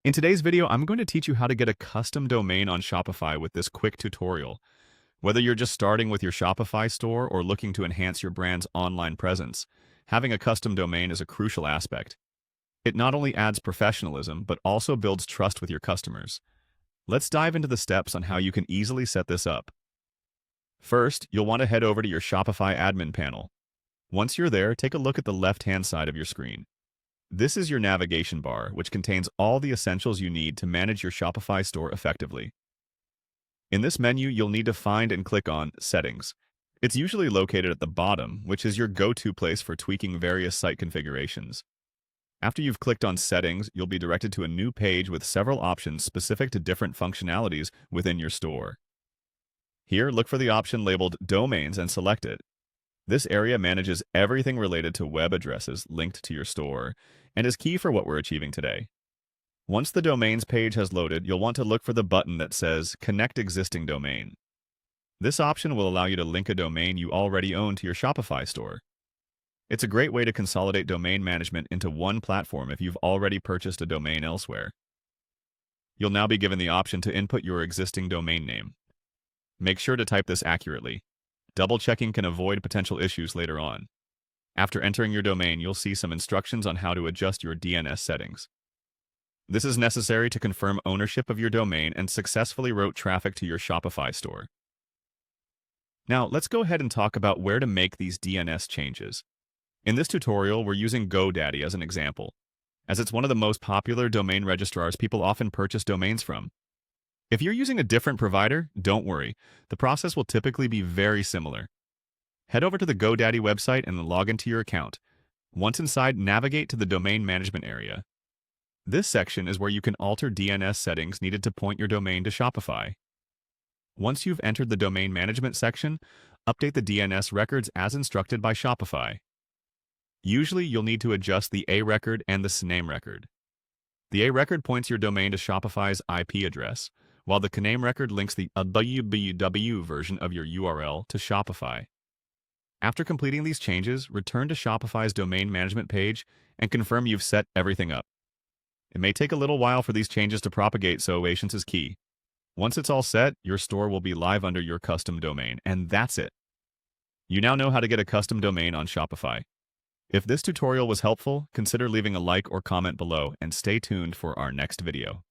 In today's video, I'm going to teach you how to get a custom domain on Shopify with this quick tutorial. Whether you're just starting with your Shopify store or looking to enhance your brand's online presence, having a custom domain is a crucial aspect. It not only adds professionalism, but also builds trust with your customers. Let's dive into the steps on how you can easily set this up. First, you'll want to head over to your Shopify admin panel. Once you're there, take a look at the left-hand side of your screen. This is your navigation bar, which contains all the essentials you need to manage your Shopify store effectively. In this menu, you'll need to find and click on Settings. It's usually located at the bottom, which is your go-to place for tweaking various site configurations. After you've clicked on Settings, you'll be directed to a new page with several options specific to different functionalities within your store. Here, look for the option labeled Domains and select it. This area manages everything related to web addresses linked to your store and is key for what we're achieving today. Once the domains page has loaded, you'll want to look for the button that says Connect Existing Domain. This option will allow you to link a domain you already own to your Shopify store. It's a great way to consolidate domain management into one platform if you've already purchased a domain elsewhere. You'll now be given the option to input your existing domain name. Make sure to type this accurately. Double-checking can avoid potential issues later on. After entering your domain, you'll see some instructions on how to adjust your DNS settings. This is necessary to confirm ownership of your domain and successfully route traffic to your Shopify store. Now, let's go ahead and talk about where to make these DNS changes. In this tutorial, we're using GoDaddy as an example, as it's one of the most popular domain registrars people often purchase domains from. If you're using a different provider, don't worry. The process will typically be very similar. Head over to the GoDaddy website and log into your account. Once inside, navigate to the Domain Management area. This section is where you can alter DNS settings needed to point your domain to Shopify. Once you've entered the Domain Management section, update the DNS records as instructed by Shopify. Usually, you'll need to adjust the A record and the CNAME record. The A record points your domain to Shopify's IP address, while the CNAME record links the www version of your URL to Shopify. After completing these changes, return to Shopify's domain management page and confirm you've set everything up. It may take a little while for these changes to propagate, so patience is key. Once it's all set, your store will be live under your custom domain, and that's it. You now know how to get a custom domain on Shopify. If this tutorial was helpful, consider leaving a like or comment below and stay tuned for our next video.